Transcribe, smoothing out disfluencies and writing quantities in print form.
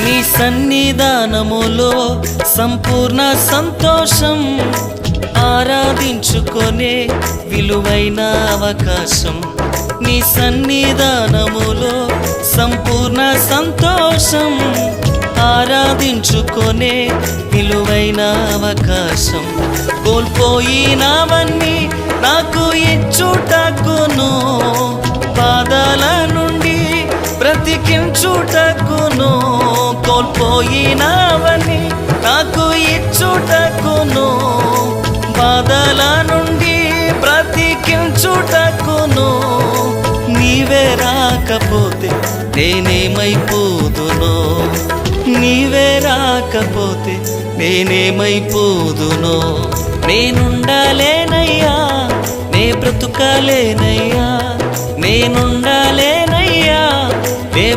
నీ సన్నిధానములో సంపూర్ణ సంతోషం, ఆరాధించుకొనే విలువైన అవకాశం. నీ సన్నిధానములో సంపూర్ణ సంతోషం, ఆరాధించుకొనే విలువైన అవకాశం. కోల్పోయినవన్నీ నాకు ఇచ్చుటకును, బాధల నుండి బ్రతికించుటకును. కోల్పోయినవన్నీ నాకు ఇచ్చుటకును, బాధల నుండి బ్రతికించుటకును. నీవే రాకపోతే నేనేమైపోదునో, నీవే రాకపోతే నేనేమైపోదునో. నేనుండలేనయ్యా, నే బ్రతుకలేనయ్యా, నేనుండలేనయ్యా, నే